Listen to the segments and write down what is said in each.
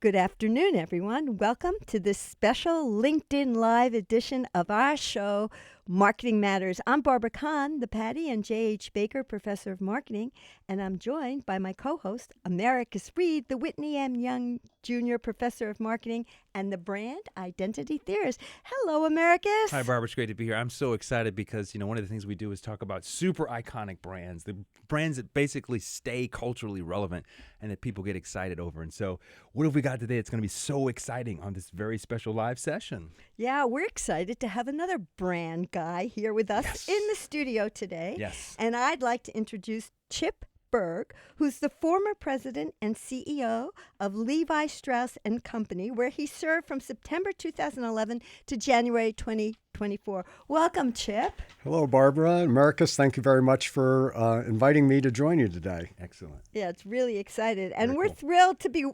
Good afternoon, everyone. Welcome to this special LinkedIn Live edition of our show, Marketing Matters. I'm Barbara Kahn, the Patty, and J.H. Baker, Professor of Marketing, and I'm joined by my co-host, Americus Reed, the Whitney M. Young Jr. Professor of Marketing and the Brand Identity Theorist. Hello, Americus. Hi, Barbara. It's great to be here. I'm so excited because, one of the things we do is talk about super iconic brands, the brands that basically stay culturally relevant and that people get excited over. And so what have we got today? It's going to be so exciting on this very special live session. Yeah, we're excited to have another brand guy here with us in the studio today. Yes. And I'd like to introduce Chip Bergh, who's the former president and CEO of Levi Strauss & Company, where he served from September 2011 to January 2024. Welcome, Chip. Hello, Barbara. Americus, thank you very much for inviting me to join you today. Excellent. Yeah, it's really excited. And Very we're cool. thrilled to be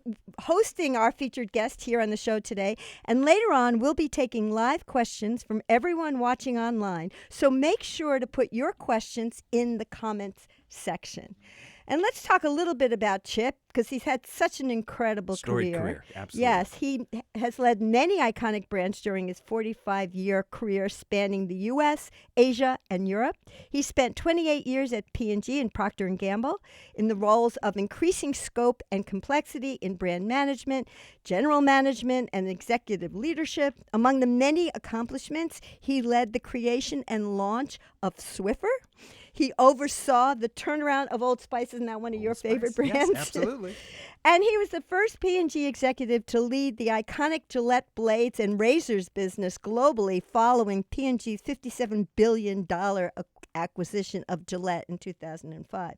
hosting our featured guest here on the show today. And later on, we'll be taking live questions from everyone watching online. So make sure to put your questions in the comments section. And let's talk a little bit about Chip, because he's had such an incredible Storied career. career, absolutely. Yes, he has led many iconic brands during his 45-year career spanning the U.S., Asia, and Europe. He spent 28 years at P&G and Procter & Gamble in the roles of increasing scope and complexity in brand management, general management, and executive leadership. Among the many accomplishments, he led the creation and launch of Swiffer. He oversaw the turnaround of Old Spice. Isn't that one of your favorite brands? Yes, absolutely. And he was the first P&G executive to lead the iconic Gillette blades and razors business globally following P&G's $57 billion acquisition of Gillette in 2005.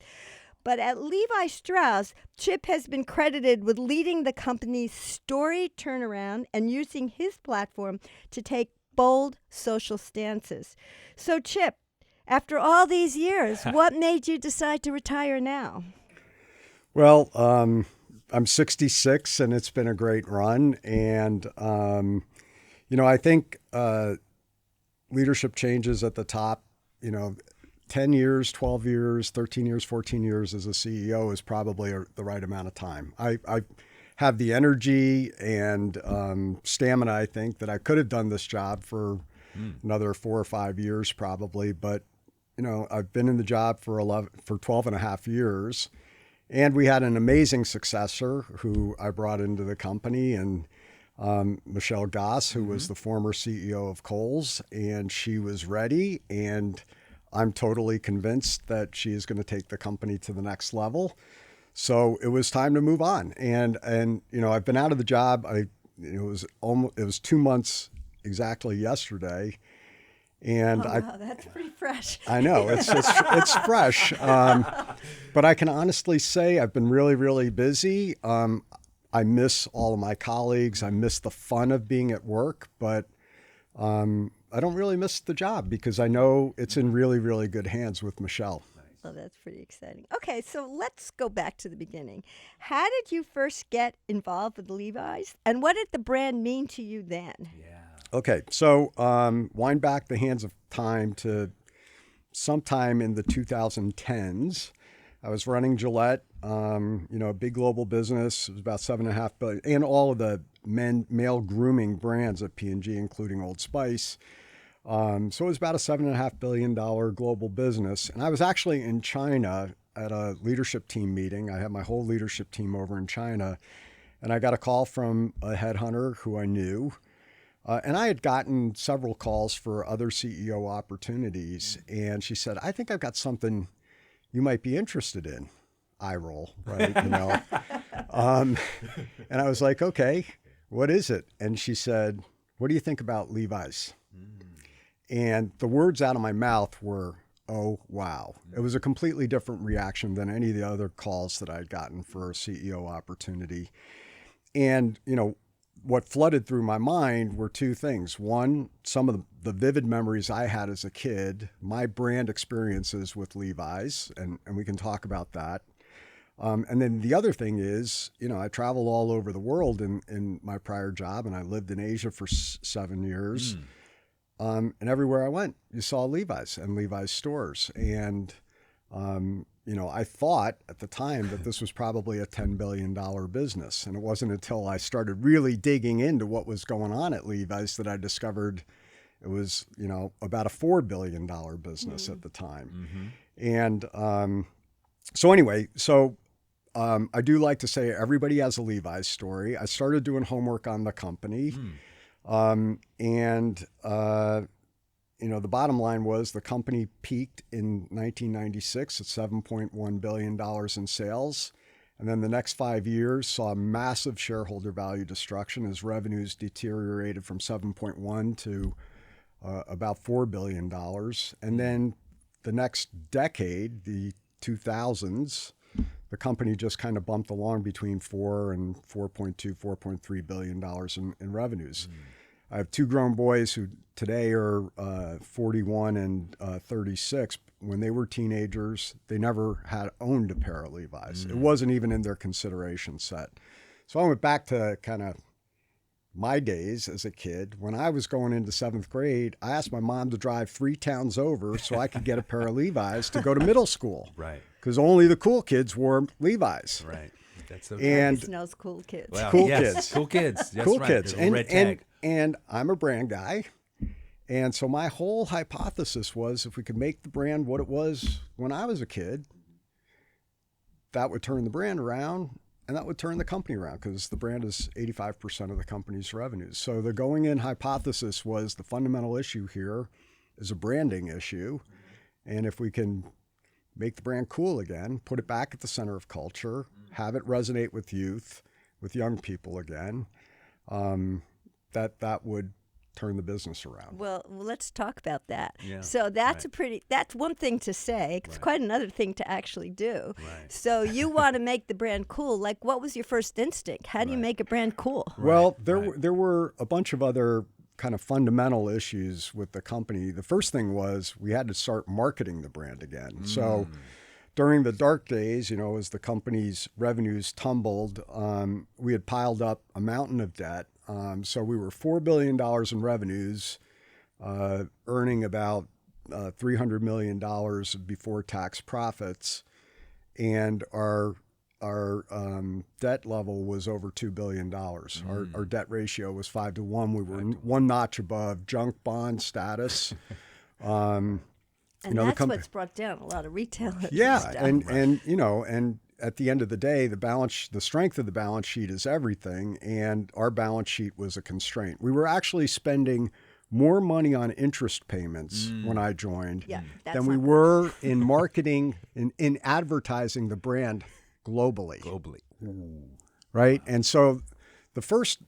But at Levi Strauss, Chip has been credited with leading the company's storied turnaround and using his platform to take bold social stances. So, Chip, after all these years, what made you decide to retire now? Well, I'm 66, and it's been a great run. And, I think leadership changes at the top, 10 years, 12 years, 13 years, 14 years as a CEO is probably the right amount of time. I have the energy and stamina, I think, that I could have done this job for another 4 or 5 years probably. But, I've been in the job for 12 and a half years. And we had an amazing successor who I brought into the company, and Michelle Goss, who was the former CEO of Kohl's, and she was ready. And I'm totally convinced that she is going to take the company to the next level. So it was time to move on. And I've been out of the job. It was 2 months exactly yesterday. And wow, that's pretty fresh. I know it's fresh, but I can honestly say I've been really, really busy. I miss all of my colleagues. I miss the fun of being at work, but I don't really miss the job because I know it's in really, really good hands with Michelle. Well, that's pretty exciting. Okay, so let's go back to the beginning. How did you first get involved with Levi's, and what did the brand mean to you then? Yeah. Okay, so wind back the hands of time to sometime in the 2010s. I was running Gillette, a big global business. It was about $7.5 billion, and all of the male grooming brands at P&G, including Old Spice. So it was about a $7.5 billion global business. And I was actually in China at a leadership team meeting. I had my whole leadership team over in China, and I got a call from a headhunter who I knew. And I had gotten several calls for other CEO opportunities. And she said, I think I've got something you might be interested in. Eye roll, right? And I was like, okay, what is it? And she said, what do you think about Levi's? And the words out of my mouth were, oh, wow. It was a completely different reaction than any of the other calls that I'd gotten for a CEO opportunity. And, what flooded through my mind were two things. One, some of the vivid memories I had as a kid, my brand experiences with Levi's, and we can talk about that. And then the other thing is, I traveled all over the world in my prior job, and I lived in Asia for 7 years. And everywhere I went, you saw Levi's and Levi's stores. And I thought at the time that this was probably a $10 billion business. And it wasn't until I started really digging into what was going on at Levi's that I discovered it was, about a $4 billion business at the time. And so anyway, I do like to say everybody has a Levi's story. I started doing homework on the company. The bottom line was the company peaked in 1996 at $7.1 billion in sales. And then the next 5 years saw massive shareholder value destruction as revenues deteriorated from 7.1 to about $4 billion. And then the next decade, the 2000s, the company just kind of bumped along between 4 and 4.2, $4.3 billion in revenues. I have 2 grown boys who today are 41 and 36. When they were teenagers, they never had owned a pair of Levi's. It wasn't even in their consideration set. So I went back to kind of my days as a kid. When I was going into 7th grade, I asked my mom to drive 3 towns over so I could get a pair of Levi's to go to middle school. Right. Because only the cool kids wore Levi's. Right. That's so Marcus knows cool kids. Wow. Cool Yes, kids. Cool kids. That's Cool right. kids. There's a red tag. And I'm a brand guy. And so my whole hypothesis was if we could make the brand what it was when I was a kid, that would turn the brand around and that would turn the company around because the brand is 85% of the company's revenues. So the going in hypothesis was the fundamental issue here is a branding issue. And if we can make the brand cool again, put it back at the center of culture, have it resonate with youth, with young people again, that would turn the business around. Well, let's talk about that. Yeah, So that's that's one thing to say. It's quite another thing to actually do. Right. So you want to make the brand cool. Like, what was your first instinct? How do you make a brand cool? Well, there were a bunch of other kind of fundamental issues with the company. The first thing was we had to start marketing the brand again. So during the dark days, as the company's revenues tumbled, we had piled up a mountain of debt. So we were $4 billion in revenues, earning about $300 million before tax profits, and our debt level was over $2 billion. Our debt ratio was 5 to 1. We were one notch above junk bond status. And that's what's brought down a lot of retailers. Yeah, and stuff. and at the end of the day, the strength of the balance sheet is everything, and our balance sheet was a constraint. We were actually spending more money on interest payments when I joined than we were in marketing, in advertising the brand globally. Right? And so the first,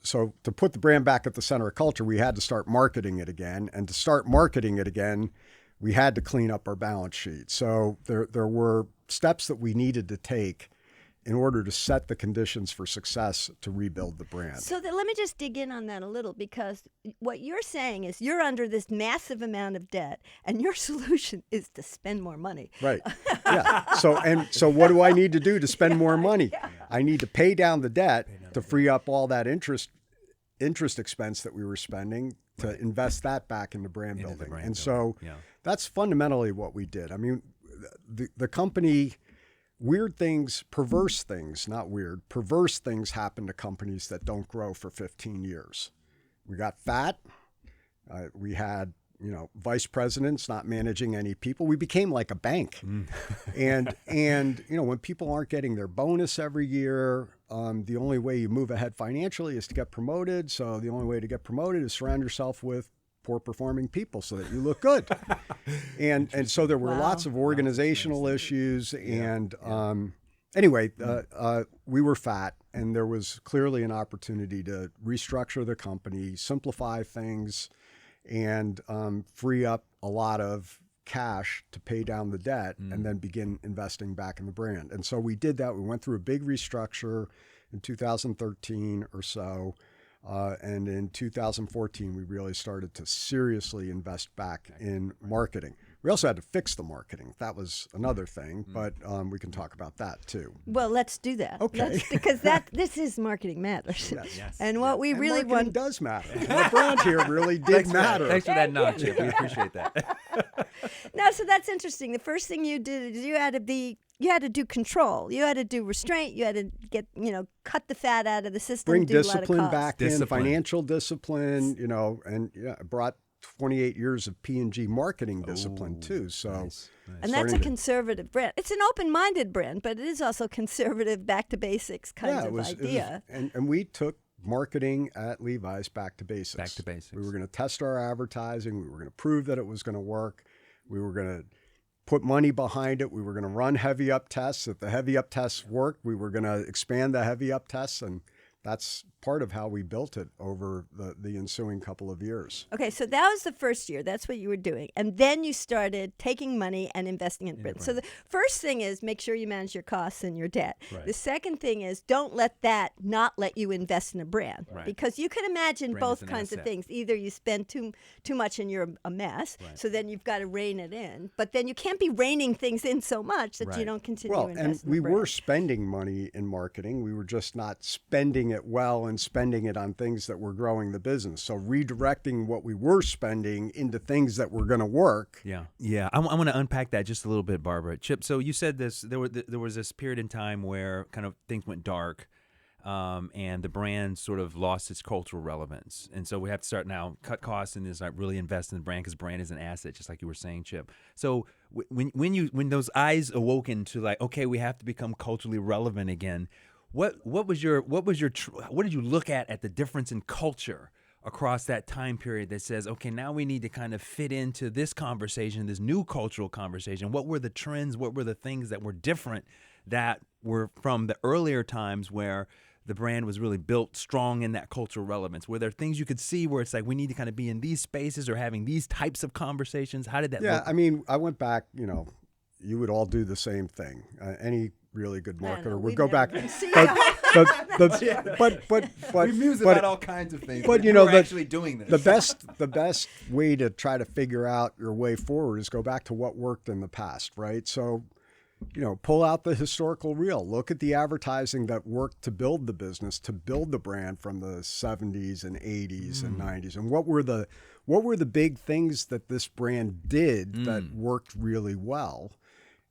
so to put the brand back at the center of culture, we had to start marketing it again. And to start marketing it again, we had to clean up our balance sheet. So there were steps that we needed to take in order to set the conditions for success to rebuild the brand. So let me just dig in on that a little, because what you're saying is you're under this massive amount of debt, and your solution is to spend more money. Right. Yeah. So what do I need to do to spend more money? I need to pay down the debt to free up all that interest expense that we were spending to invest that back into brand building. So that's fundamentally what we did. I mean, the company, perverse things happen to companies that don't grow for 15 years. We got fat. We had, vice presidents not managing any people. We became like a bank. And when people aren't getting their bonus every year, the only way you move ahead financially is to get promoted. So the only way to get promoted is surround yourself with poor performing people so that you look good. and so there were lots of organizational issues. And anyway, we were fat, and there was clearly an opportunity to restructure the company, simplify things, and free up a lot of cash to pay down the debt and then begin investing back in the brand. And so we did that. We went through a big restructure in 2013 or so. And in 2014, we really started to seriously invest back in marketing. We also had to fix the marketing. That was another thing, but we can talk about that too. Well, let's do that. Okay. Because this is Marketing Matters. Yes. And what we And really marketing want does matter. The brand here really did matter. Thanks for that nod, Chip. We appreciate that. No, so that's interesting. The first thing you did is you had to do control. You had to do restraint. You had to get, cut the fat out of the system. Bring do a lot of discipline costs. back in, Discipline. financial discipline, and brought 28 years of P&G marketing discipline too. So, Nice. And that's a conservative brand. It's an open-minded brand, but it is also conservative, back to basics kind of idea. And we took marketing at Levi's back to basics. Back to basics. We were going to test our advertising. We were going to prove that it was going to work. We were going to put money behind it. We were going to run heavy up tests. If the heavy up tests worked, we were going to expand the heavy up tests. And that's part of how we built it over the ensuing couple of years. Okay, so that was the first year. That's what you were doing. And then you started taking money and investing in brand. So the first thing is make sure you manage your costs and your debt. Right. The second thing is don't let that not let you invest in a brand. Right. Because you can imagine Brand both is an kinds of asset. things. Either you spend too much and you're a mess, Right. so then you've got to rein it in. But then you can't be reining things in so much that you Right. don't continue Well, to and invest in we the brand. were spending money in marketing. We were just not spending it well and spending it on things that were growing the business. So redirecting what we were spending into things that were going to work. Yeah. I want to unpack that just a little bit, Barbara. Chip, so you said this. There was this period in time where kind of things went dark, and the brand sort of lost its cultural relevance, and so we have to start now cut costs and really invest in the brand because brand is an asset, just like you were saying, Chip. So when those eyes awoken to like, okay, we have to become culturally relevant again. What did you look at the difference in culture across that time period that says, okay, now we need to kind of fit into this conversation, this new cultural conversation? What were the trends? What were the things that were different that were from the earlier times where the brand was really built strong in that cultural relevance? Were there things you could see where it's like we need to kind of be in these spaces or having these types of conversations? How did that look? I mean, I went back, you would all do the same thing. Any really good marketer would go back. But we muse about all kinds of things. But we're actually doing this. the best way to try to figure out your way forward is go back to what worked in the past, right? So, pull out the historical reel. Look at the advertising that worked to build the business, to build the brand from the 70s and 80s and 90s, and what were the big things that this brand did that worked really well.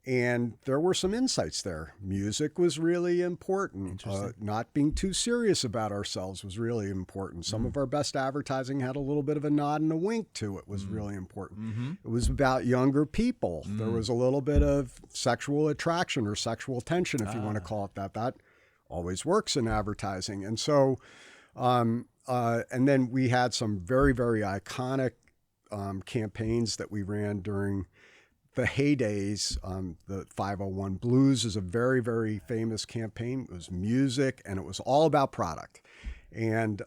And there were some insights there. Music was really important. Not being too serious about ourselves was really important. Some of our best advertising had a little bit of a nod and a wink to it, was really important. It was about younger people. There was a little bit of sexual attraction or sexual tension, if you want to call it that. That always works in advertising. And so, and then we had some very, very iconic campaigns that we ran during the heydays. The 501 Blues is a very, very famous campaign. It was music and it was all about product. And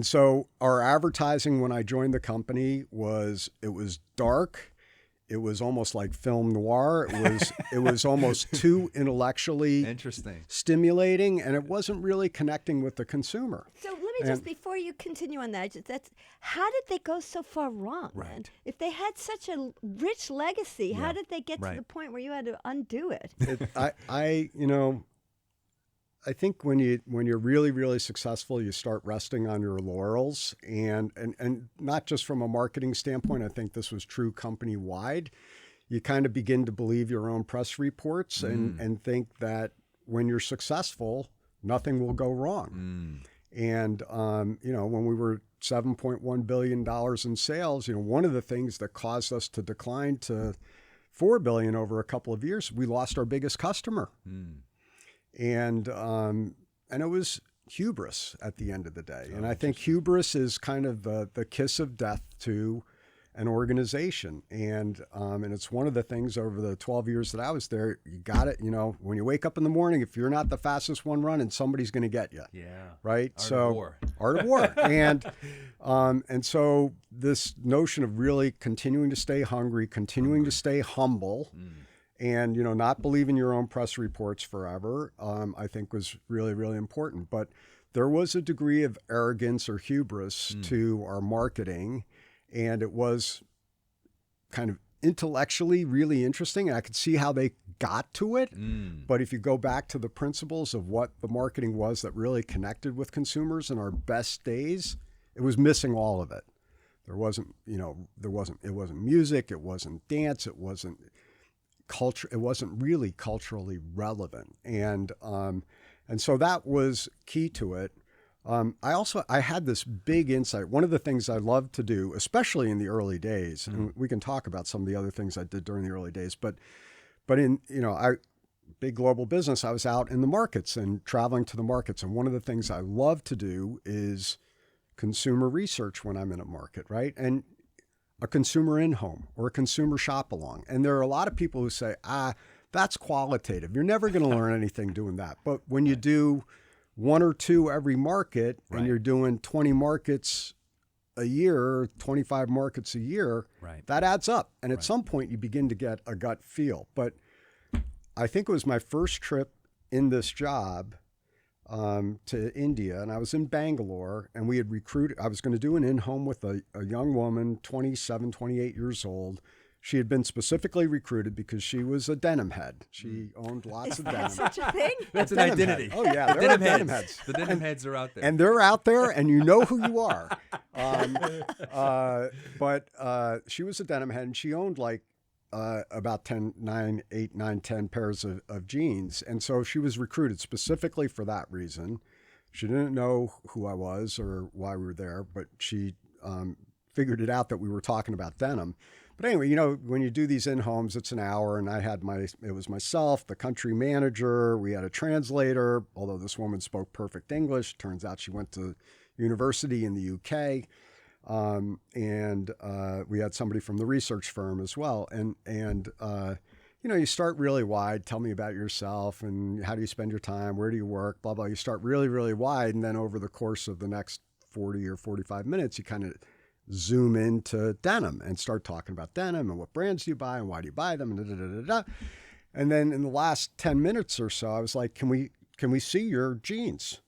so our advertising when I joined the company was dark. It was almost like film noir. It was almost too intellectually stimulating, and it wasn't really connecting with the consumer. So let me just, before you continue on that, how did they go so far wrong? Right. Man? If they had such a rich legacy, how did they get to the point where you had to undo it? I think when you're really, really successful, you start resting on your laurels, and not just from a marketing standpoint. I think this was true company wide. You kind of begin to believe your own press reports and think that when you're successful, nothing will go wrong. And when we were $7.1 billion in sales, one of the things that caused us to decline to $4 billion over a couple of years, we lost our biggest customer. And it was hubris at the end of the day. And I think hubris is kind of the kiss of death to an organization. And it's one of the things over the 12 years that I was there, you got it. When you wake up in the morning, if you're not the fastest one running, somebody's going to get you. Yeah. Right. Art of war. And so this notion of really continuing to stay hungry, continuing to stay humble, and, not believing your own press reports forever, I think was really, really important. But there was a degree of arrogance or hubris to our marketing, and it was kind of intellectually really interesting, and I could see how they got to it. But if you go back to the principles of what the marketing was that really connected with consumers in our best days, it was missing all of it. There wasn't, it wasn't music, it wasn't dance, it wasn't culture, it wasn't really culturally relevant. And so that was key to it. I had this big insight. One of the things I loved to do, especially in the early days, and we can talk about some of the other things I did during the early days, but in, big global business, I was out in the markets and traveling to the markets. And one of the things I love to do is consumer research when I'm in a market, right? And a consumer in-home or a consumer shop-along. And there are a lot of people who say, that's qualitative. You're never going to learn anything doing that. But when you do one or two every market, and you're doing 20 markets a year, 25 markets a year, that adds up. And at some point you begin to get a gut feel. But I think it was my first trip in this job to India, and I was in Bangalore, and we had recruited, I was going to do an in-home with a young woman, 27, 28 years old. She had been specifically recruited because she was a denim head. She owned lots of denim. Such a thing? That's an Denim identity. head. Oh, yeah. There are denim heads. The denim heads are out there. And they're out there, and you know who you are. But she was a denim head, and she owned about 10 pairs of jeans. And so she was recruited specifically for that reason. She didn't know who I was or why we were there, but she figured it out that we were talking about denim. But anyway, when you do these in-homes, it's an hour, and it was myself, the country manager, we had a translator, although this woman spoke perfect English. Turns out she went to university in the UK. And we had somebody from the research firm as well. And you start really wide. Tell me about yourself and how do you spend your time? Where do you work? Blah, blah. You start really, really wide. And then over the course of the next 40 or 45 minutes, you kind of zoom into denim and start talking about denim and what brands do you buy and why do you buy them? And And then in the last 10 minutes or so, I was like, can we see your jeans?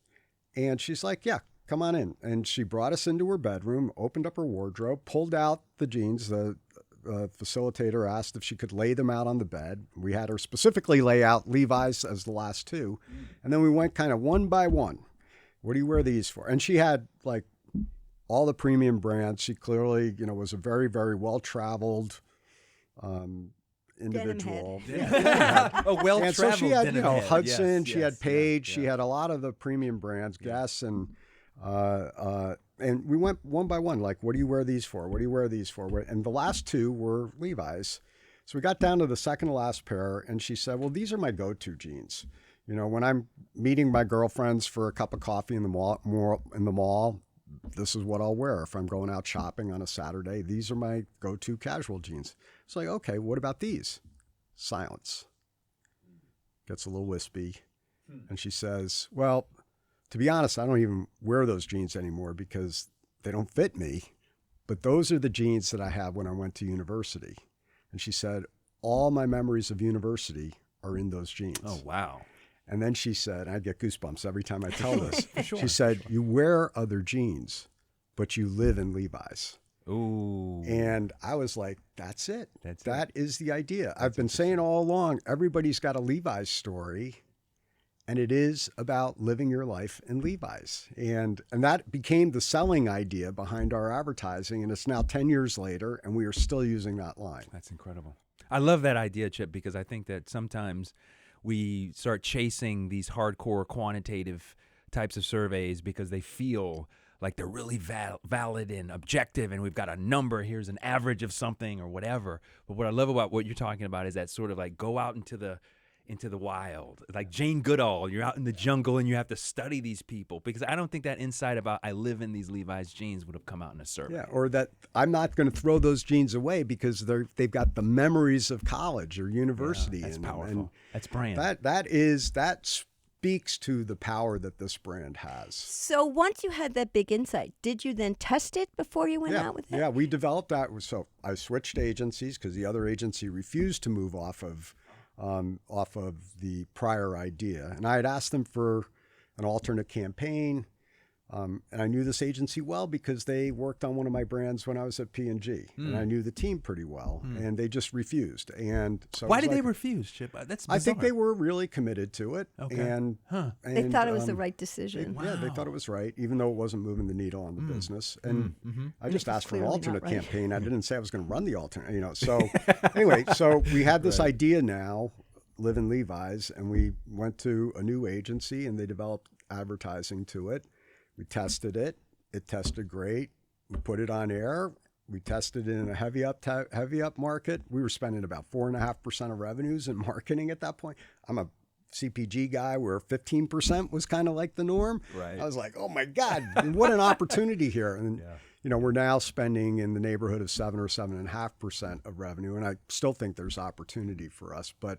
And she's like, yeah. Come on in. And she brought us into her bedroom, opened up her wardrobe, pulled out the jeans. The facilitator asked if she could lay them out on the bed. We had her specifically lay out Levi's as the last two. And then we went kind of one by one. What do you wear these for? And she had all the premium brands. She clearly, was a very, very well-traveled individual. A well-traveled and so she had, denim head. Hudson, she had Page, yeah. she had a lot of the premium brands, Guess, and we went one by one, like, what do you wear these for? What do you wear these for? And the last two were Levi's. So we got down to the second to last pair, and she said, well, these are my go-to jeans. When I'm meeting my girlfriends for a cup of coffee in the mall, this is what I'll wear. If I'm going out shopping on a Saturday, these are my go-to casual jeans. It's like, okay, what about these? Silence. Gets a little wispy. And she says, well, to be honest, I don't even wear those jeans anymore because they don't fit me. But those are the jeans that I have when I went to university. And she said, all my memories of university are in those jeans. Oh, wow. And then she said, I get goosebumps every time I tell this. Sure. She said, you wear other jeans, but you live in Levi's. Ooh. And I was like, that's it. That it. is the idea. I've been saying all along, everybody's got a Levi's story. And it is about living your life in Levi's. And that became the selling idea behind our advertising. And it's now 10 years later, and we are still using that line. That's incredible. I love that idea, Chip, because I think that sometimes we start chasing these hardcore quantitative types of surveys because they feel like they're really valid and objective, and we've got a number, here's an average of something or whatever. But what I love about what you're talking about is that sort of like go out into the wild, like Jane Goodall. You're out in the jungle and you have to study these people, because I don't think that insight about I live in these Levi's jeans would have come out in a survey. Yeah, or that I'm not going to throw those jeans away because they've got the memories of college or university. That's in powerful. them. And that's brand. That speaks to the power that this brand has. So once you had that big insight, did you then test it before you went out with it? Yeah, we developed that. So I switched agencies because the other agency refused to move off of the prior idea. And I had asked them for an alternate campaign. And I knew this agency well because they worked on one of my brands when I was at P&G, and I knew the team pretty well, and they just refused. And so Why did they refuse, Chip? That's bizarre. I think they were really committed to it, and They thought it was the right decision. Yeah, they thought it was right, even though it wasn't moving the needle on the business. And I just asked for an clearly alternate not right. campaign. I didn't say I was going to run the alternate, So anyway, so we had this idea now, live in Levi's, and we went to a new agency, and they developed advertising to it. We tested it. It tested great. We put it on air. We tested it in a heavy up market. We were spending about 4.5% of revenues in marketing at that point. I'm a CPG guy where 15% was kind of like the norm. Right. I was like, oh my God, what an opportunity here. And we're now spending in the neighborhood of 7 or 7.5% of revenue. And I still think there's opportunity for us, but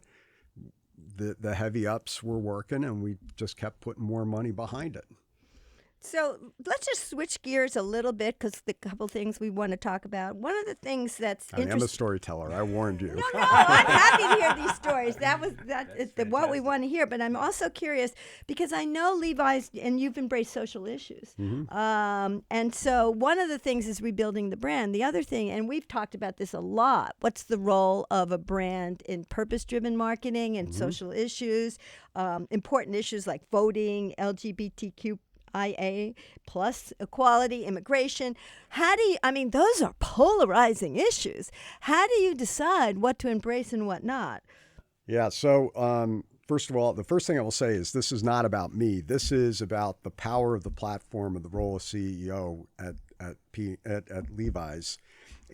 the heavy ups were working, and we just kept putting more money behind it. So let's just switch gears a little bit because the couple things we want to talk about. One of the things that's I am a interesting. storyteller. I warned you. No, I'm happy to hear these stories. That's what we want to hear. But I'm also curious because I know Levi's, and you've embraced social issues. And so one of the things is rebuilding the brand. The other thing, and we've talked about this a lot, what's the role of a brand in purpose-driven marketing and social issues, important issues like voting, LGBTQ IA plus equality, immigration. Those are polarizing issues. How do you decide what to embrace and what not? Yeah. So, first of all, the first thing I will say is this is not about me. This is about the power of the platform of the role of CEO at Levi's.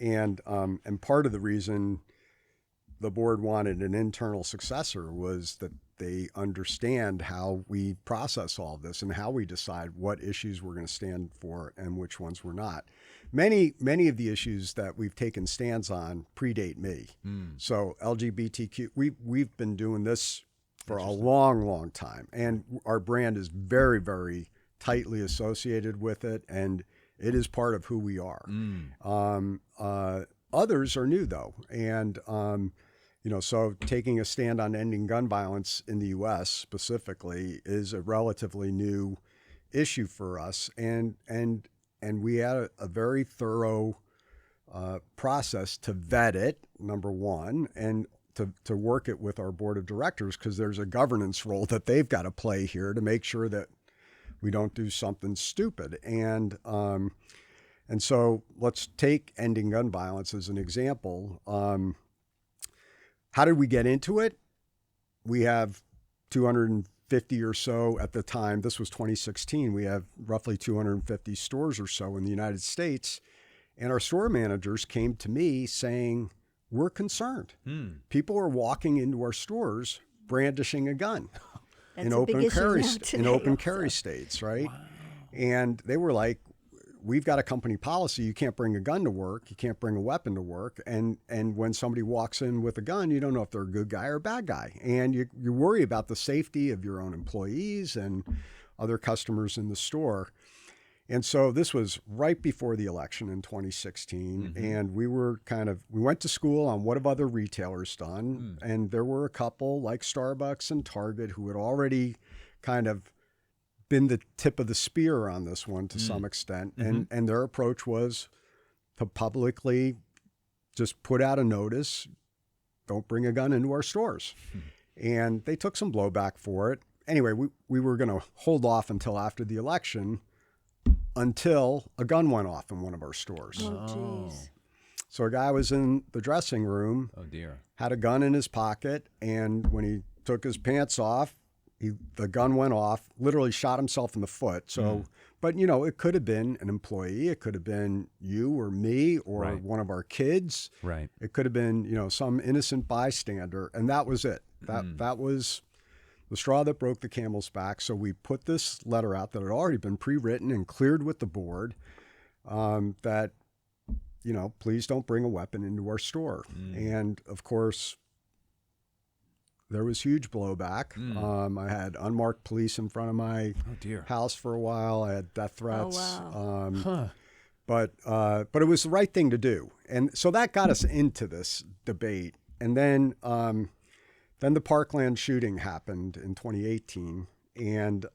And part of the reason the board wanted an internal successor was that they understand how we process all of this and how we decide what issues we're going to stand for and which ones we're not. Many of the issues that we've taken stands on predate me. So LGBTQ, we've been doing this for a long time, and our brand is very, very tightly associated with it, and it is part of who we are. Others are new though, and so taking a stand on ending gun violence in the U.S. specifically is a relatively new issue for us, and we had a very thorough process to vet it, number one, and to work it with our board of directors, because there's a governance role that they've got to play here to make sure that we don't do something stupid. And so let's take ending gun violence as an example. How did we get into it? We have 250 or so at the time. This was 2016. We have roughly 250 stores or so in the United States. And our store managers came to me saying, we're concerned. People are walking into our stores brandishing a gun in open carry states, right? Wow. And they were like, we've got a company policy. You can't bring a gun to work. You can't bring a weapon to work. And when somebody walks in with a gun, you don't know if they're a good guy or a bad guy. And you worry about the safety of your own employees and other customers in the store. And so this was right before the election in 2016. And we went to school on what have other retailers done. And there were a couple like Starbucks and Target who had already kind of been the tip of the spear on this one to some extent. And their approach was to publicly just put out a notice, don't bring a gun into our stores. And they took some blowback for it. Anyway, we were going to hold off until after the election until a gun went off in one of our stores. Oh, geez. So a guy was in the dressing room, had a gun in his pocket, and when he took his pants off, the gun went off, literally shot himself in the foot. So, but it could have been an employee. It could have been you or me or one of our kids. Right. It could have been, some innocent bystander. And that was it. That was the straw that broke the camel's back. So we put this letter out that had already been pre-written and cleared with the board that, please don't bring a weapon into our store. And of course, there was huge blowback. I had unmarked police in front of my house for a while. I had death threats. Oh, wow. But it was the right thing to do. And so that got us into this debate. And then the Parkland shooting happened in 2018. And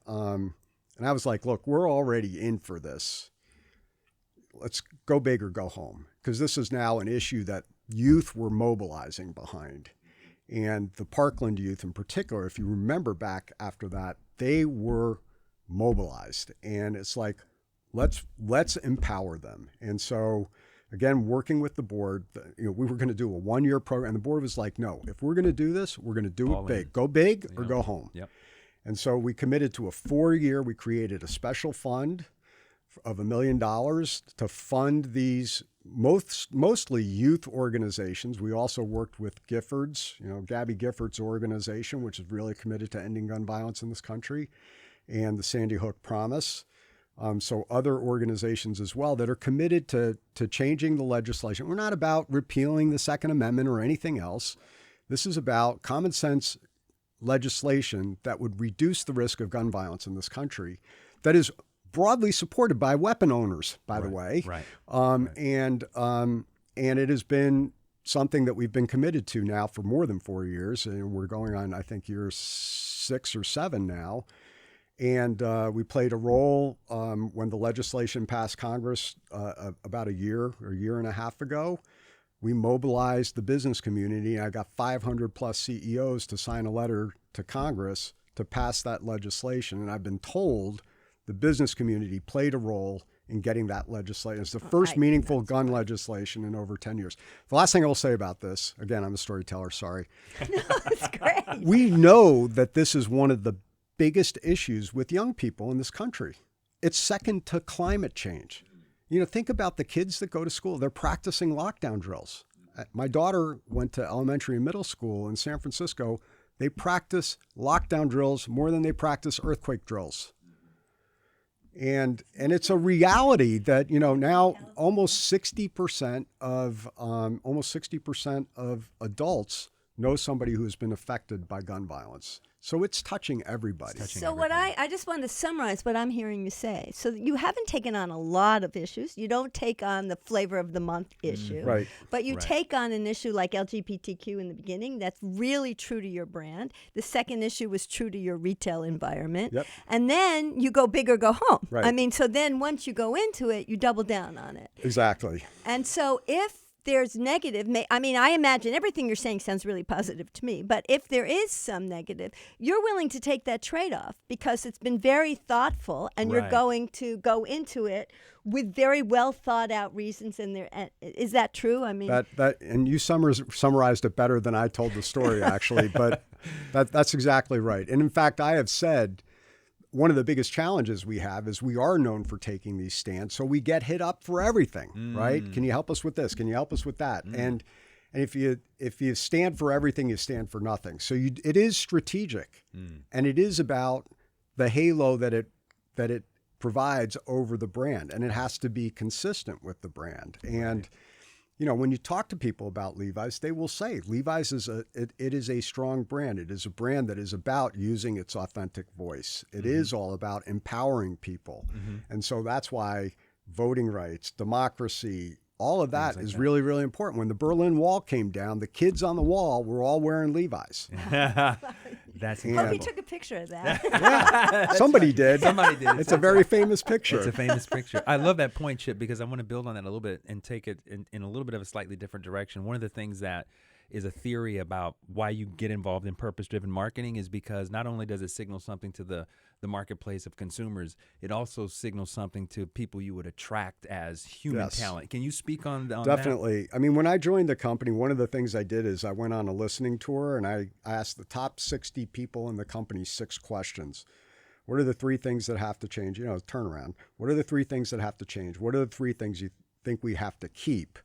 And I was like, look, we're already in for this. Let's go big or go home, because this is now an issue that youth were mobilizing behind. And the Parkland youth in particular, if you remember back after that, they were mobilized. And it's like, let's empower them. And so, again, working with the board, we were going to do a 1-year program. And the board was like, no, if we're going to do this, we're going to do it big. Go big or go home. Yep. And so we committed to a 4-year. We created a special fund of $1 million to fund these mostly youth organizations. We also worked with Giffords, Gabby Giffords' organization, which is really committed to ending gun violence in this country, and the Sandy Hook Promise. So other organizations as well that are committed to changing the legislation. We're not about repealing the Second Amendment or anything else. This is about common sense legislation that would reduce the risk of gun violence in this country, that is broadly supported by weapon owners, by the way. Right. And it has been something that we've been committed to now for more than 4 years. And we're going on, I think, year 6 or 7 now. And we played a role when the legislation passed Congress about a year and a half ago. We mobilized the business community. I got 500 plus CEOs to sign a letter to Congress to pass that legislation. And I've been told the business community played a role in getting that legislation. It's the first meaningful gun legislation in over 10 years. The last thing I will say about this, again, I'm a storyteller, sorry. No, it's great. We know that this is one of the biggest issues with young people in this country. It's second to climate change. Think about the kids that go to school. They're practicing lockdown drills. My daughter went to elementary and middle school in San Francisco. They practice lockdown drills more than they practice earthquake drills. And it's a reality that, now almost 60% of adults know somebody who has been affected by gun violence. So it's touching everybody. What I just wanted to summarize what I'm hearing you say. So you haven't taken on a lot of issues. You don't take on the flavor of the month issue. Right. But you take on an issue like LGBTQ in the beginning that's really true to your brand. The second issue was true to your retail environment. Yep. And then you go big or go home. Right. So then once you go into it, you double down on it. Exactly. And so if there's negative, I imagine everything you're saying sounds really positive to me, but if there is some negative, you're willing to take that trade-off because it's been very thoughtful and you're going to go into it with very well thought out reasons. Is that true? That and you summarized it better than I told the story, actually, but that's exactly right. And in fact, I have said, one of the biggest challenges we have is we are known for taking these stands. So we get hit up for everything, right? Can you help us with this? Can you help us with that? And if you stand for everything, you stand for nothing. So it is strategic, and it is about the halo that it provides over the brand, and it has to be consistent with the brand. And when you talk to people about Levi's, they will say Levi's is a strong brand. It is a brand that is about using its authentic voice. It is all about empowering people. And so that's why voting rights, democracy, all of that is really, really important. When the Berlin Wall came down, the kids on the wall were all wearing Levi's. That's incredible. Hope he took a picture of that. Yeah, somebody did. Somebody did. It's a very famous picture. It's a famous picture. I love that point, Chip, because I want to build on that a little bit and take it in a little bit of a slightly different direction. One of the things that is a theory about why you get involved in purpose-driven marketing is because not only does it signal something to the marketplace of consumers, it also signals something to people you would attract as human talent. Can you speak on that? Definitely. When I joined the company, one of the things I did is I went on a listening tour and I asked the top 60 people in the company 6 questions. What are the 3 things that have to change? Turnaround. What are the 3 things that have to change? What are the 3 things you think we have to keep?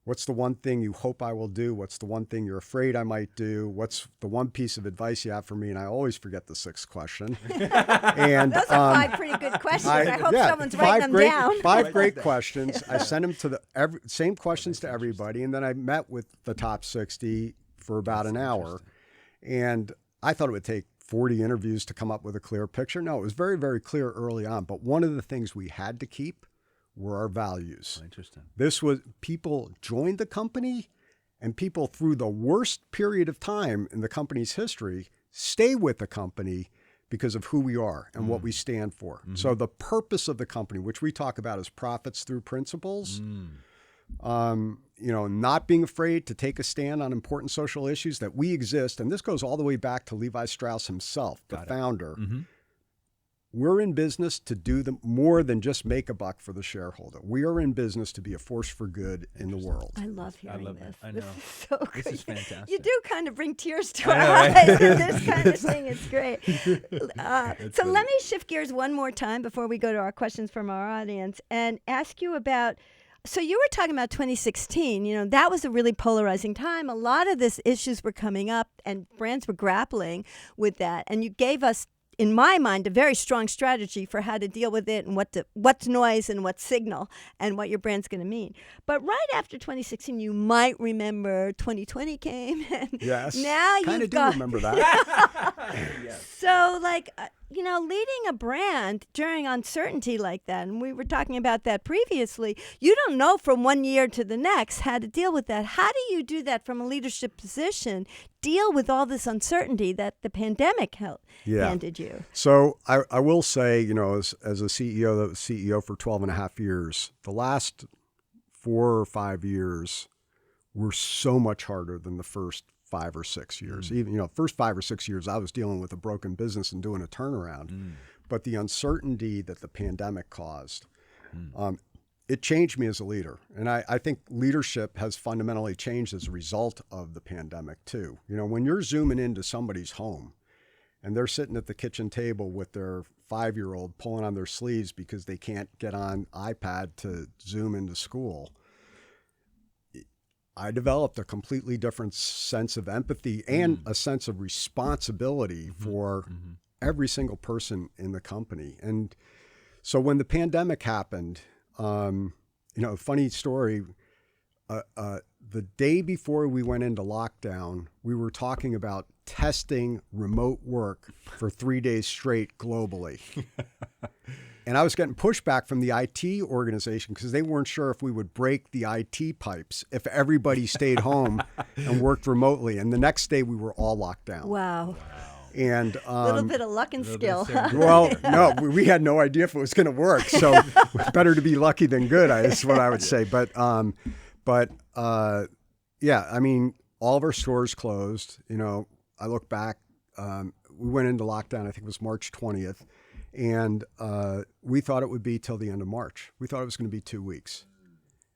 What's the one thing you hope I will do? What's the one thing you're afraid I might do? What's the one piece of advice you have for me? And I always forget the 6th question. And those are 5 pretty good questions. I hope someone's writing them down. 5 great questions. I sent them to the same questions to everybody. And then I met with the top 60 for about an hour. And I thought it would take 40 interviews to come up with a clear picture. No, it was very, very clear early on. But one of the things we had to keep were our values. Interesting. This was, people joined the company, and people through the worst period of time in the company's history stay with the company because of who we are and what we stand for. So the purpose of the company, which we talk about as profits through principles, not being afraid to take a stand on important social issues, that we exist. And this goes all the way back to Levi Strauss himself, the founder. We're in business to do more than just make a buck for the shareholder. We are in business to be a force for good in the world. I love hearing this. I know. This is so great. This is fantastic. You do kind of bring tears to our eyes in this kind of thing. It's great. So let me shift gears one more time before we go to our questions from our audience and ask you about. So you were talking about 2016. That was a really polarizing time. A lot of these issues were coming up, and brands were grappling with that. And you gave us, in my mind, a very strong strategy for how to deal with it and what's noise and what's signal and what your brand's going to mean. But right after 2016, you might remember 2020 came. And yes. Now kind of do remember that. So, leading a brand during uncertainty like that, and we were talking about that previously, you don't know from one year to the next how to deal with that. How do you do that from a leadership position, deal with all this uncertainty that the pandemic handed you? So I will say, as a CEO, that was CEO for 12 and a half years, the last 4 or 5 years were so much harder than the first 5 or 6 years. Even, first 5 or 6 years, I was dealing with a broken business and doing a turnaround. But the uncertainty that the pandemic caused, it changed me as a leader. And I think leadership has fundamentally changed as a result of the pandemic too. When you're zooming into somebody's home and they're sitting at the kitchen table with their 5-year-old pulling on their sleeves because they can't get on iPad to Zoom into school, I developed a completely different sense of empathy and a sense of responsibility for every single person in the company. And so when the pandemic happened, funny story, the day before we went into lockdown, we were talking about testing remote work for 3 days straight globally. And I was getting pushback from the IT organization because they weren't sure if we would break the IT pipes if everybody stayed home and worked remotely. And the next day we were all locked down. Wow. And a little bit of luck and skill. Well, no, we had no idea if it was going to work. So better to be lucky than good, is what I would say. But all of our stores closed. I look back, we went into lockdown, I think it was March 20th. And we thought it would be till the end of March. We thought it was going to be 2 weeks.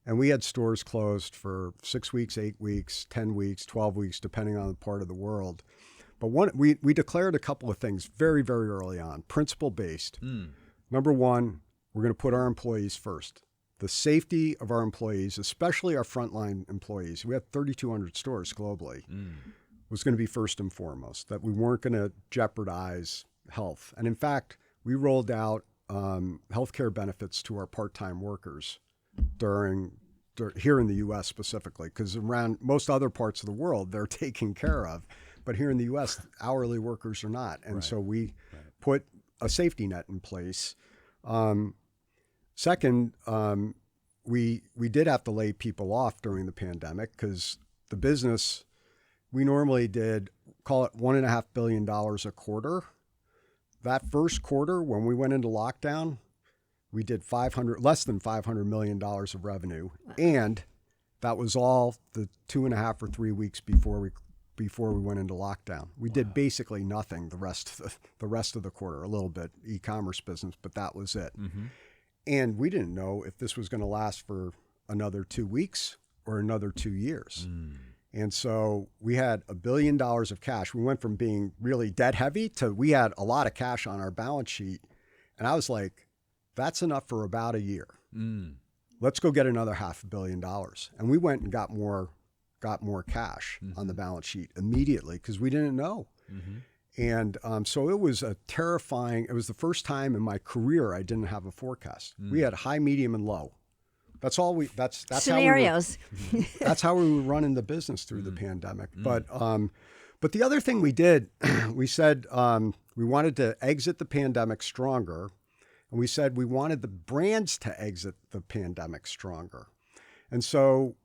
And we had stores closed for 6 weeks, 8 weeks, 10 weeks, 12 weeks, depending on the part of the world. But we declared a couple of things very, very early on, principle-based. Number one, we're going to put our employees first. The safety of our employees, especially our frontline employees, we had 3,200 stores globally, was going to be first and foremost, that we weren't going to jeopardize health. And in fact, we rolled out healthcare benefits to our part-time workers here in the U.S. specifically, because around most other parts of the world, they're taken care of. But here in the U.S., hourly workers are not. And so we put a safety net in place. Second, we did have to lay people off during the pandemic because the business, we normally did, call it $1.5 billion a quarter. That first quarter, when we went into lockdown, we did less than $500 million of revenue. Wow. And that was all the 2.5 or 3 weeks before we went into lockdown. We did basically nothing the rest of the quarter, a little bit e-commerce business, but that was it. And we didn't know if this was going to last for another 2 weeks or another 2 years. And so we had $1 billion of cash. We went from being really debt heavy to we had a lot of cash on our balance sheet. And I was like, that's enough for about a year. Let's go get another $500 million. And we went and got more cash on the balance sheet immediately because we didn't know. And so it was it was the first time in my career I didn't have a forecast. We had high, medium, and low. That's all that's scenarios. That's how we were running the business through the pandemic. But the other thing we did, we said we wanted to exit the pandemic stronger. And we said we wanted the brands to exit the pandemic stronger. And so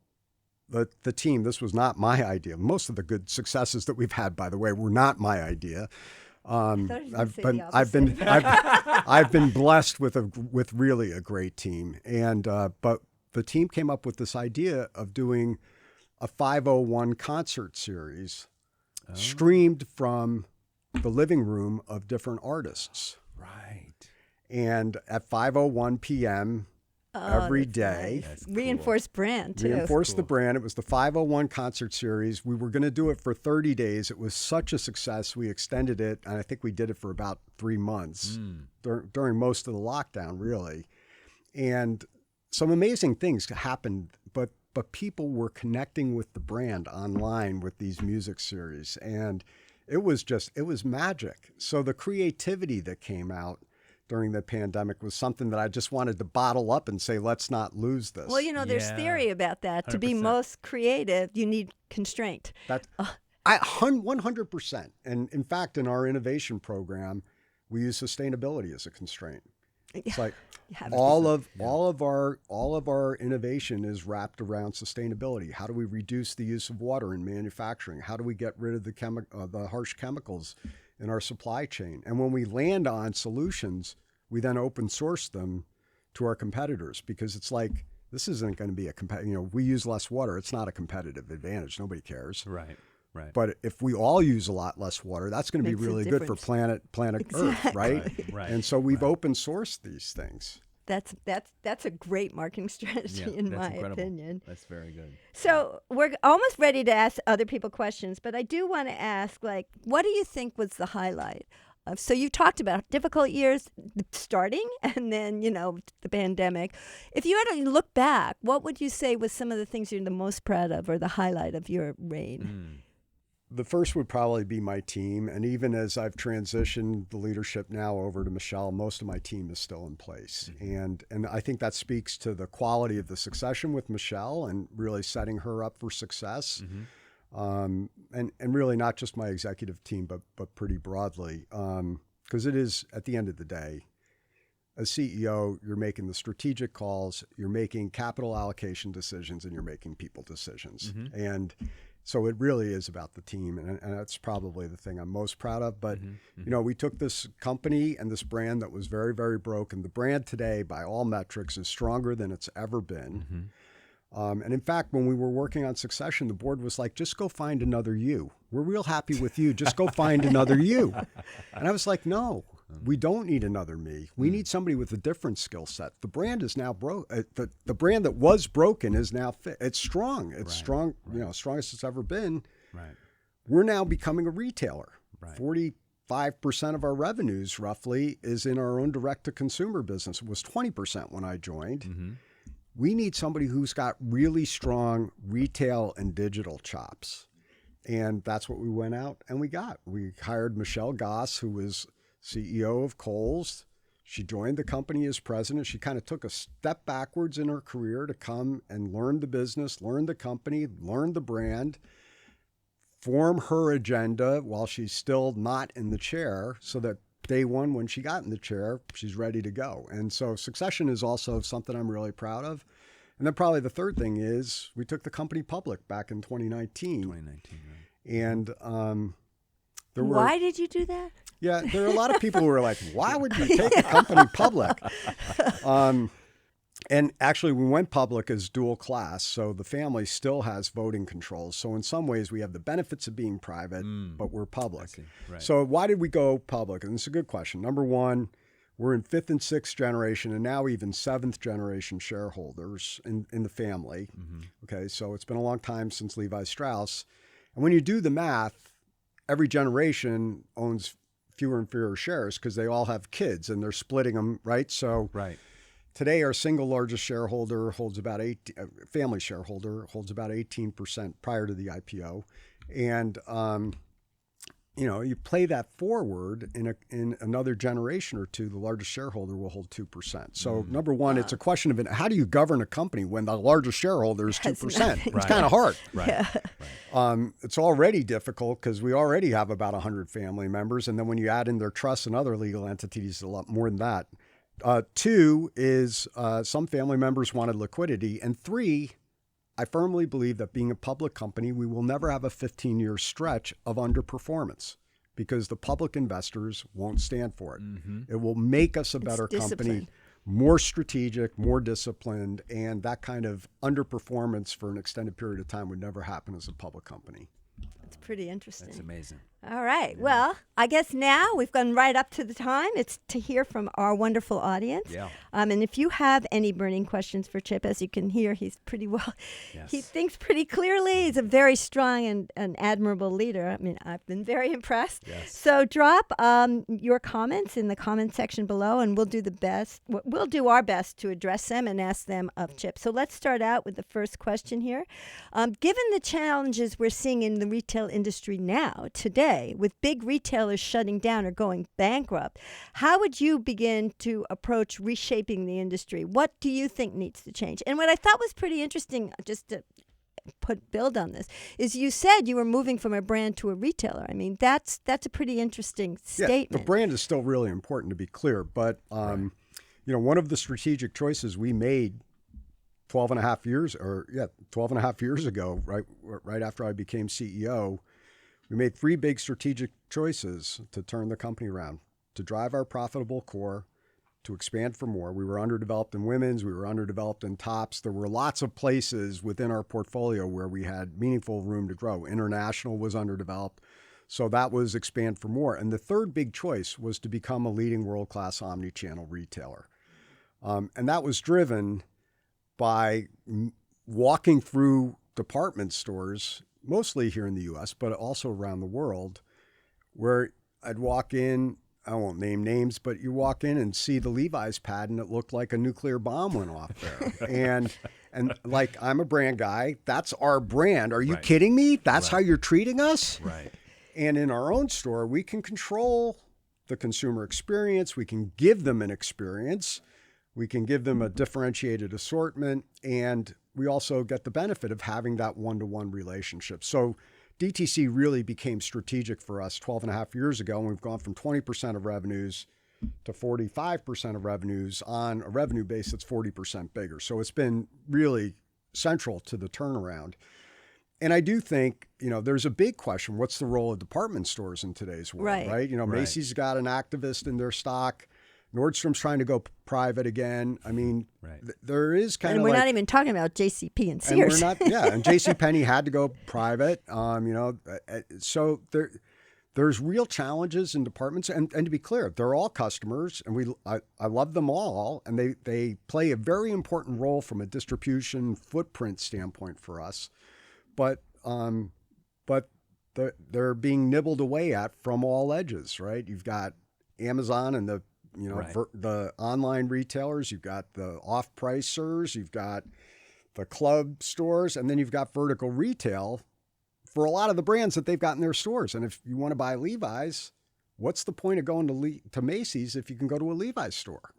the team, this was not my idea. Most of the good successes that we've had, by the way, were not my idea. thought he was gonna say the I've been blessed with really a great team, and but the team came up with this idea of doing a 501 concert series streamed from the living room of different artists. Right. And at 5:01 p.m. every day. Nice. Reinforced brand, too. Reinforced the brand. It was the 501 concert series. We were going to do it for 30 days. It was such a success. We extended it, and I think we did it for about 3 months during most of the lockdown, really. And some amazing things happened, but people were connecting with the brand online with these music series. And it was magic. So the creativity that came out during the pandemic was something that I just wanted to bottle up and say, let's not lose this. Well, there's theory about that. 100%. To be most creative, you need constraint. 100%. And in fact, in our innovation program, we use sustainability as a constraint. It's like all of our innovation is wrapped around sustainability. How do we reduce the use of water in manufacturing? How do we get rid of the harsh chemicals in our supply chain? And when we land on solutions, we then open source them to our competitors, because it's like, this isn't going to be we use less water. It's not a competitive advantage. Nobody cares. Right. Right. But if we all use a lot less water, that's going to be really good for planet Earth, right? Right. And so we've open sourced these things. That's a great marketing strategy, in my opinion. That's very good. So we're almost ready to ask other people questions, but I do want to ask, what do you think was the highlight? So you talked about difficult years starting, and then, the pandemic. If you had to look back, what would you say was some of the things you're the most proud of, or the highlight of your reign? The first would probably be my team. And even as I've transitioned the leadership now over to Michelle, most of my team is still in place. And I think that speaks to the quality of the succession with Michelle and really setting her up for success. And really not just my executive team, but pretty broadly. Because it is, at the end of the day, as CEO, you're making the strategic calls, you're making capital allocation decisions, and you're making people decisions. And so it really is about the team, and that's probably the thing I'm most proud of. But, we took this company and this brand that was very, very broken. The brand today, by all metrics, is stronger than it's ever been. And in fact, when we were working on succession, the board was like, just go find another you. We're real happy with you. Just go find another you. And I was like, no, we don't need another me. We need somebody with a different skill set. The brand is now broke. The brand that was broken is now fit. It's strong. It's strong, strongest it's ever been. Right. We're now becoming a retailer. Right. 45% of our revenues, roughly, is in our own direct-to-consumer business. It was 20% when I joined. We need somebody who's got really strong retail and digital chops. And that's what we went out and we got. We hired Michelle Goss, who was CEO of Kohl's. She joined the company as president. She kind of took a step backwards in her career to come and learn the business, learn the company, learn the brand, form her agenda while she's still not in the chair, so that day one, when she got in the chair, she's ready to go. And so succession is also something I'm really proud of. And then probably the third thing is we took the company public back in 2019. Right. And why did you do that? Yeah, there are a lot of people who are like, why would you take a company public? And actually, we went public as dual class, so the family still has voting controls. So in some ways, we have the benefits of being private, but we're public. Right. So why did we go public? And it's a good question. Number one, we're in 5th and 6th generation, and now even 7th generation shareholders in the family. Okay, so it's been a long time since Levi Strauss. And when you do the math, every generation owns fewer and fewer shares because they all have kids and they're splitting them, right? So today, our single largest shareholder holds about family shareholder holds about 18% prior to the IPO. And, you play that forward in another generation or two, the largest shareholder will hold 2%. So number one, it's a question of how do you govern a company when the largest shareholder is 2%? It's kind of hard. It's already difficult because we already have about 100 family members. And then when you add in their trusts and other legal entities, a lot more than that. 2 is some family members wanted liquidity. And 3, I firmly believe that being a public company, we will never have a 15-year stretch of underperformance. because the public investors won't stand for it. It will make us a better company, discipline. more strategic, more disciplined, and that kind of underperformance for an extended period of time would never happen as a public company. It's pretty interesting. That's amazing. All right. Well, I guess now we've gone right up to the time. It's to hear from our wonderful audience. Yeah. And if you have any burning questions for Chip, as you can hear, he's pretty well, he thinks pretty clearly. He's a very strong and admirable leader. I mean, I've been very impressed. Yes. So drop your comments in the comment section below, and we'll do our best to address them and ask them of Chip. So let's start out with the first question here. Given the challenges we're seeing in the retail industry now, today, with big retailers shutting down or going bankrupt, how would you begin to approach reshaping the industry? What do you think needs to change? And what I thought was pretty interesting, just to build on this, is you said you were moving from a brand to a retailer. I mean, that's a pretty interesting statement. Yeah, the brand is still really important, to be clear, but you know, one of the strategic choices we made 12 and a half years ago, right after I became CEO, we made 3 big strategic choices to turn the company around: to drive our profitable core, to expand for more. We were underdeveloped in women's, we were underdeveloped in tops. There were lots of places within our portfolio where we had meaningful room to grow. International was underdeveloped, so that was expand for more. And the third big choice was to become a leading world-class omni-channel retailer. And that was driven by walking through department stores, mostly here in the U.S., but also around the world, where I'd walk in, I won't name names, but you walk in and see the Levi's pad and it looked like a nuclear bomb went off there. and like, I'm a brand guy. That's our brand. Are you kidding me? That's how you're treating us? Right. And in our own store, we can control the consumer experience. We can give them an experience. We can give them a differentiated assortment, and we also get the benefit of having that one-to-one relationship. So DTC really became strategic for us 12 and a half years ago, and we've gone from 20% of revenues to 45% of revenues on a revenue base that's 40% bigger. So it's been really central to the turnaround. And I do think, you know, there's a big question: what's the role of department stores in today's world, right? You know, Macy's got an activist in their stock. Nordstrom's trying to go private again. I mean, there is kind of, and we're not even talking about JCP and Sears. And and JCPenney had to go private. You know, so there's real challenges in departments. And to be clear, they're all customers, and I love them all, and they play a very important role from a distribution footprint standpoint for us. But they're being nibbled away at from all edges, right? You've got Amazon and the online retailers, you've got the off-pricers, you've got the club stores, and then you've got vertical retail for a lot of the brands that they've got in their stores. And if you want to buy Levi's, what's the point of going to Macy's if you can go to a Levi's store?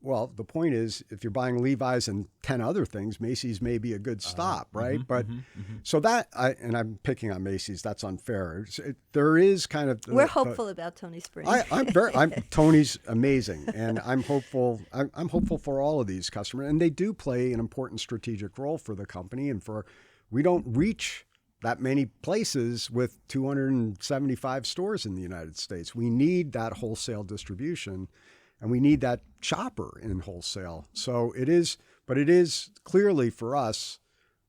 Well, the point is, if you're buying Levi's and 10 other things, Macy's may be a good stop, right? So that, I'm picking on Macy's, that's unfair. There is kind of... We're hopeful about Tony Springs. Tony's amazing, and I'm hopeful for all of these customers, and they do play an important strategic role for the company, and we don't reach that many places with 275 stores in the United States. We need that wholesale distribution, and we need that shopper in wholesale. So it is clearly for us,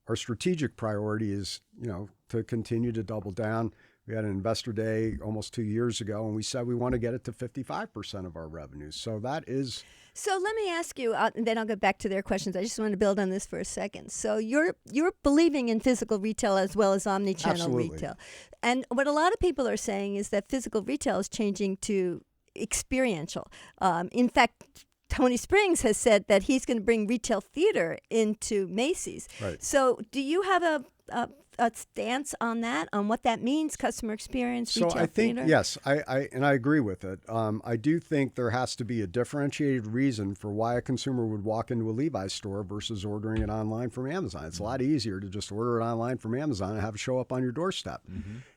our strategic priority is, you know, to continue to double down. We had an investor day almost 2 years ago, and we said we want to get it to 55% of our revenues. So that is... So let me ask you, and then I'll get back to their questions. I just want to build on this for a second. So you're believing in physical retail as well as omni-channel retail. And what a lot of people are saying is that physical retail is changing to experiential. In fact, Tony Springs has said that he's going to bring retail theater into Macy's. Right. So do you have a stance on that, on what that means, customer experience, retail theater? So I think, yes, I agree with it. I do think there has to be a differentiated reason for why a consumer would walk into a Levi's store versus ordering it online from Amazon. It's a lot easier to just order it online from Amazon and have it show up on your doorstep.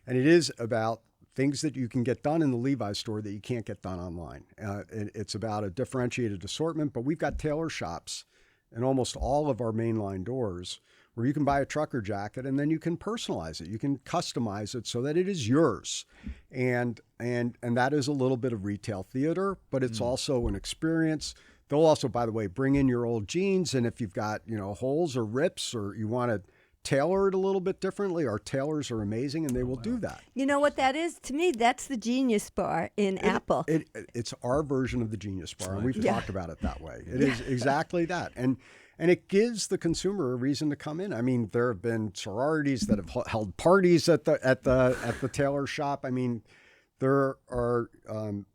And it is about things that you can get done in the Levi's store that you can't get done online. It's about a differentiated assortment, but we've got tailor shops in almost all of our mainline doors where you can buy a trucker jacket and then you can personalize it. You can customize it so that it is yours. And that is a little bit of retail theater, but it's also an experience. They'll also, by the way, bring in your old jeans. And if you've got, holes or rips or you want to tailor it a little bit differently, our tailors are amazing and they will do that. You know what that is? To me, that's the Genius Bar in Apple. It's our version of the Genius Bar, and we've talked about it that way. It is exactly that. And it gives the consumer a reason to come in. I mean, there have been sororities that have held parties at the tailor shop. I mean, there are,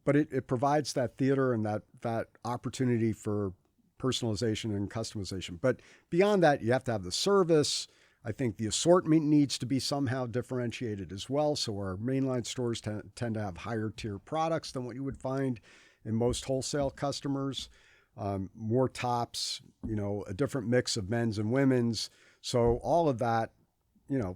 but it provides that theater and that opportunity for personalization and customization. But beyond that, you have to have the service. I think the assortment needs to be somehow differentiated as well. So our mainline stores tend to have higher tier products than what you would find in most wholesale customers. More tops, a different mix of men's and women's. So all of that,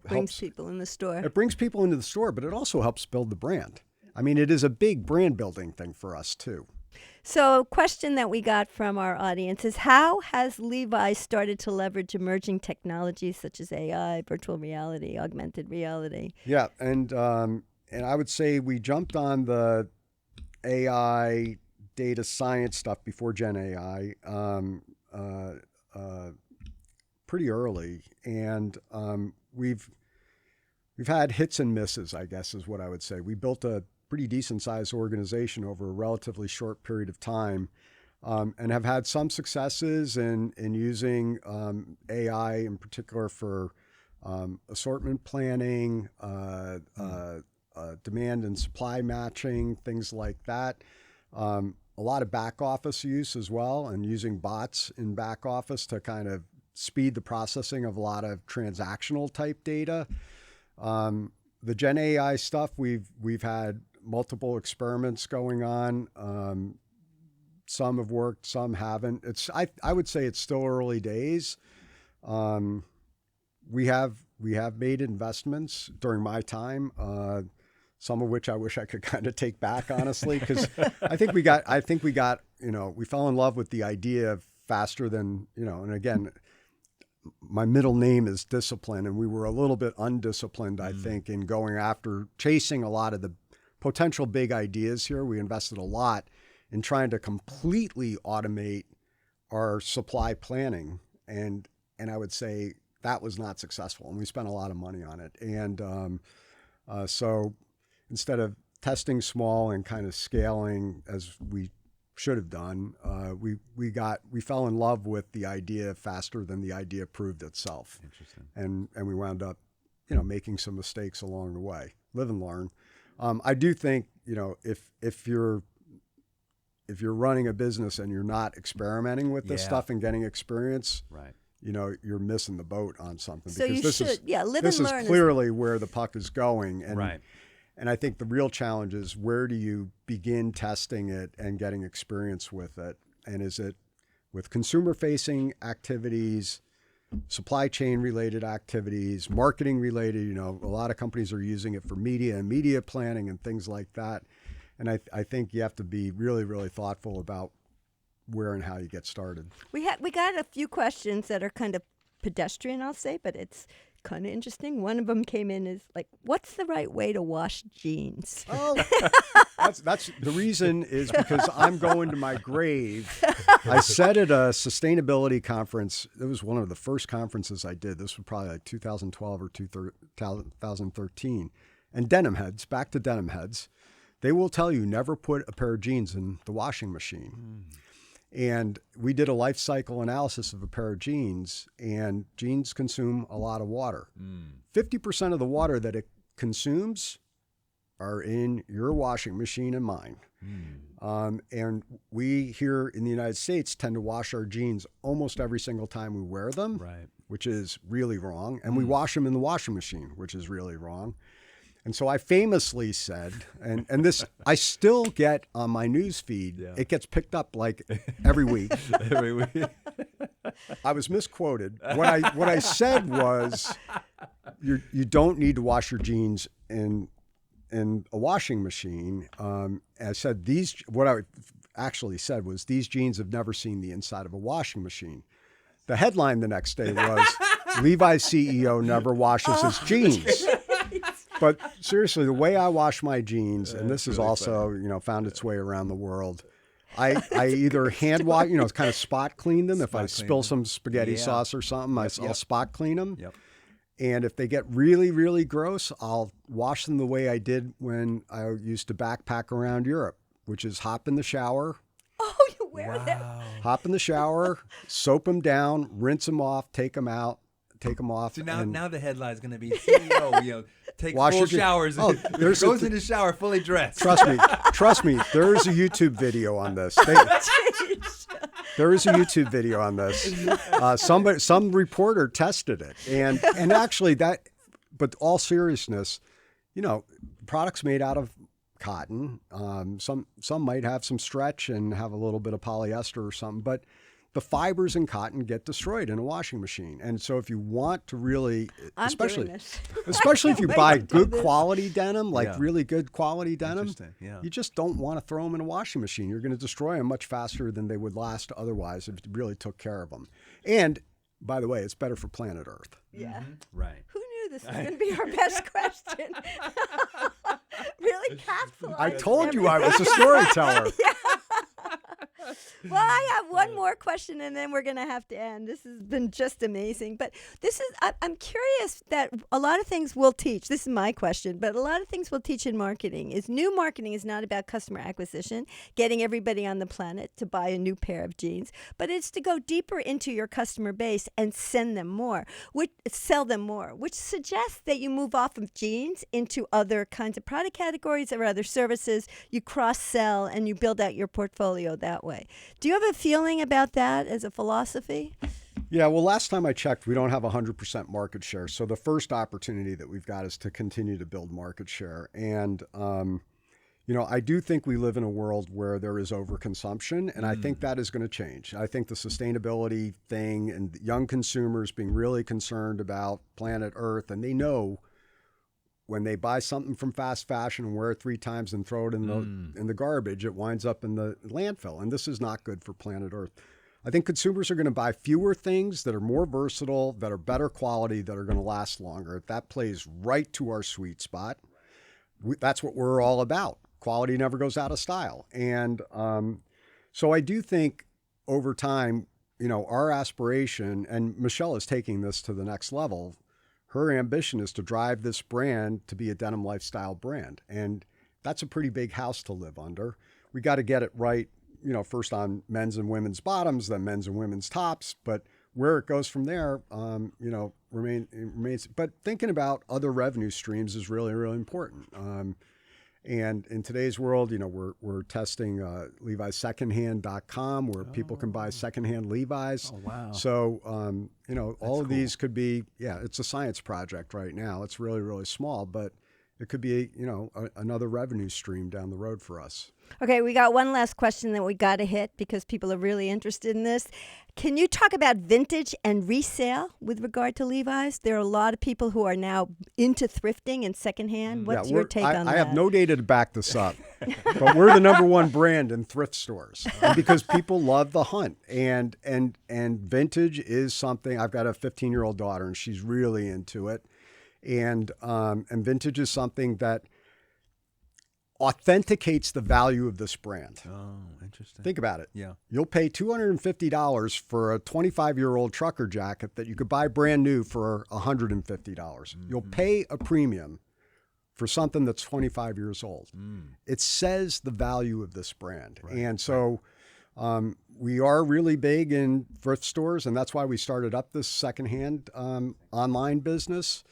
brings people in the store. It brings people into the store, but it also helps build the brand. I mean, it is a big brand building thing for us too. So a question that we got from our audience is, how has Levi started to leverage emerging technologies such as AI, virtual reality, augmented reality? Yeah, and I would say we jumped on the AI data science stuff before Gen AI pretty early, and we've had hits and misses, I guess is what I would say. We built a pretty decent sized organization over a relatively short period of time, and have had some successes in using AI in particular for assortment planning, demand and supply matching, things like that. A lot of back office use as well, and using bots in back office to kind of speed the processing of a lot of transactional type data. The Gen AI stuff, we've had multiple experiments going on. Some have worked, some haven't. I would say it's still early days. We have made investments during my time, some of which I wish I could kind of take back, honestly, because I think we fell in love with the idea of faster than, and again, my middle name is discipline, and we were a little bit undisciplined, I think, in going after chasing a lot of the potential big ideas here. We invested a lot in trying to completely automate our supply planning, and I would say that was not successful, and we spent a lot of money on it. And so instead of testing small and kind of scaling as we should have done, we fell in love with the idea faster than the idea proved itself. Interesting. And we wound up, making some mistakes along the way. Live and learn. I do think, if you're running a business and you're not experimenting with this stuff and getting experience, right, you're missing the boat on something. So because you should, live this and learn. This is clearly where the puck is going. And, right. And I think the real challenge is, where do you begin testing it and getting experience with it? And is it with consumer-facing activities, supply chain related activities, marketing related? A lot of companies are using it for media and media planning and things like that. And I think you have to be really, really thoughtful about where and how you get started. We got a few questions that are kind of pedestrian, I'll say, but it's kind of interesting. One of them came in is like, what's the right way to wash jeans? Oh, that's the reason is because I'm going to my grave. I said at a sustainability conference, it was one of the first conferences I did. This was probably like 2012 or 2013. And denim heads, back to denim heads, they will tell you never put a pair of jeans in the washing machine. And we did a life cycle analysis of a pair of jeans, and jeans consume a lot of water. 50% of the water that it consumes are in your washing machine and mine. And we here in the United States tend to wash our jeans almost every single time we wear them, right, which is really wrong. And we wash them in the washing machine, which is really wrong. And so I famously said, and this I still get on my news feed. Yeah. It gets picked up like every week. Every week. I was misquoted. What I said was, you don't need to wash your jeans in a washing machine. I said what I actually said was, these jeans have never seen the inside of a washing machine. The headline the next day was, Levi's CEO never washes his jeans. But seriously, the way I wash my jeans, and this is really also, found its way around the world. I either hand wash, kind of spot clean them. If I spill some spaghetti sauce or something, I'll spot clean them. Yep. And if they get really, really gross, I'll wash them the way I did when I used to backpack around Europe, which is hop in the shower. Oh, you wear them. Hop in the shower, soap them down, rinse them off, take them out, take them off. So now the headline is going to be CEO, take Wash full your- showers. Oh, there's goes in the shower fully dressed. Trust me, there is a YouTube video on this. There is a YouTube video on this. Some reporter tested it, and actually but all seriousness, products made out of cotton. Some might have some stretch and have a little bit of polyester or something, but the fibers in cotton get destroyed in a washing machine. And so if you want to really, especially if you buy good quality denim, like really good quality denim, you just don't want to throw them in a washing machine. You're going to destroy them much faster than they would last otherwise if you really took care of them. And by the way, it's better for planet Earth. Yeah. Mm-hmm. Right. Who knew this was going to be our best question? Really capitalized. I told you I was a storyteller. Well, I have one more question, and then we're going to have to end. This has been just amazing. But I'm curious that a lot of things we'll teach. This is my question, but a lot of things we'll teach in marketing is new marketing is not about customer acquisition, getting everybody on the planet to buy a new pair of jeans, but it's to go deeper into your customer base and sell them more, which suggests that you move off of jeans into other kinds of product categories or other services. You cross-sell and you build out your portfolio that way. Do you have a feeling about that as a philosophy? Yeah, well, last time I checked, we don't have 100% market share. So the first opportunity that we've got is to continue to build market share. And, I do think we live in a world where there is overconsumption, and I think that is going to change. I think the sustainability thing and young consumers being really concerned about planet Earth, and they know when they buy something from fast fashion and wear it 3 times and throw it in the garbage, it winds up in the landfill. And this is not good for planet Earth. I think consumers are going to buy fewer things that are more versatile, that are better quality, that are going to last longer. That plays right to our sweet spot. That's what we're all about. Quality never goes out of style. And so I do think over time, our aspiration, and Michelle is taking this to the next level, her ambition is to drive this brand to be a denim lifestyle brand. And that's a pretty big house to live under. We got to get it right, first on men's and women's bottoms, then men's and women's tops. But where it goes from there, remains. But thinking about other revenue streams is really, really important. And in today's world, we're testing Levi'sSecondhand.com where people can buy secondhand Levi's. Oh, wow. So, all of these could be, it's a science project right now. It's really, really small, but it could be, another revenue stream down the road for us. Okay, we got one last question that we got to hit because people are really interested in this. Can you talk about vintage and resale with regard to Levi's? There are a lot of people who are now into thrifting and secondhand. What's your take on that? I have no data to back this up, but we're the number one brand in thrift stores because people love the hunt. And vintage is something. I've got a 15-year-old daughter, and she's really into it. And vintage is something that authenticates the value of this brand. Oh, interesting. Think about it. Yeah. You'll pay $250 for a 25-year-old trucker jacket that you could buy brand new for $150. Mm-hmm. You'll pay a premium for something that's 25 years old. It says the value of this brand. Right. And so we are really big in thrift stores, and that's why we started up this secondhand online business.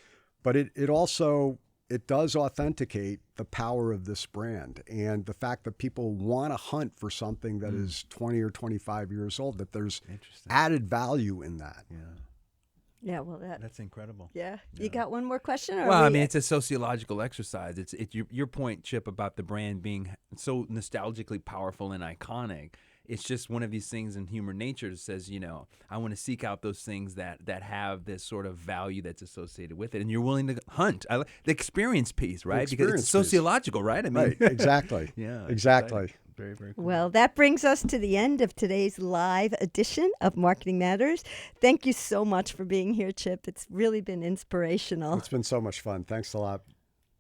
But it also does authenticate the power of this brand and the fact that people want to hunt for something that is 20 or 25 years old, that there's added value in that. Yeah. Yeah, well, that's incredible. Yeah. You got one more question? Or well, it's a sociological exercise. It's your point, Chip, about the brand being so nostalgically powerful and iconic. It's just one of these things in human nature that says, I want to seek out those things that have this sort of value that's associated with it. And you're willing to hunt. The experience piece, right? Because it's sociological, right? Right, exactly. Yeah. Exactly. Very, very cool. Well, that brings us to the end of today's live edition of Marketing Matters. Thank you so much for being here, Chip. It's really been inspirational. It's been so much fun. Thanks a lot,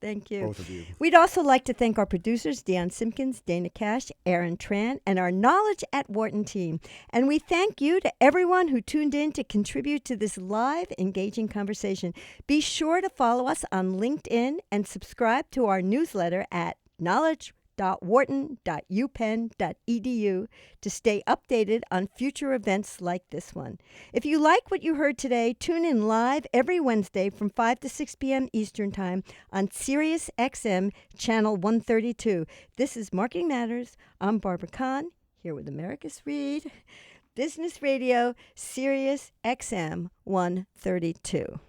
Thank you. both of you. We'd also like to thank our producers, Deion Simpkins, Dana Cash, Aaron Tran, and our Knowledge at Wharton team. And we thank you to everyone who tuned in to contribute to this live, engaging conversation. Be sure to follow us on LinkedIn and subscribe to our newsletter at knowledge.wharton.upenn.edu to stay updated on future events like this one. If you like what you heard today, tune in live every Wednesday from 5 to 6 p.m. Eastern Time on SiriusXM Channel 132. This is Marketing Matters. I'm Barbara Kahn, here with Americus Reed, Business Radio, SiriusXM 132.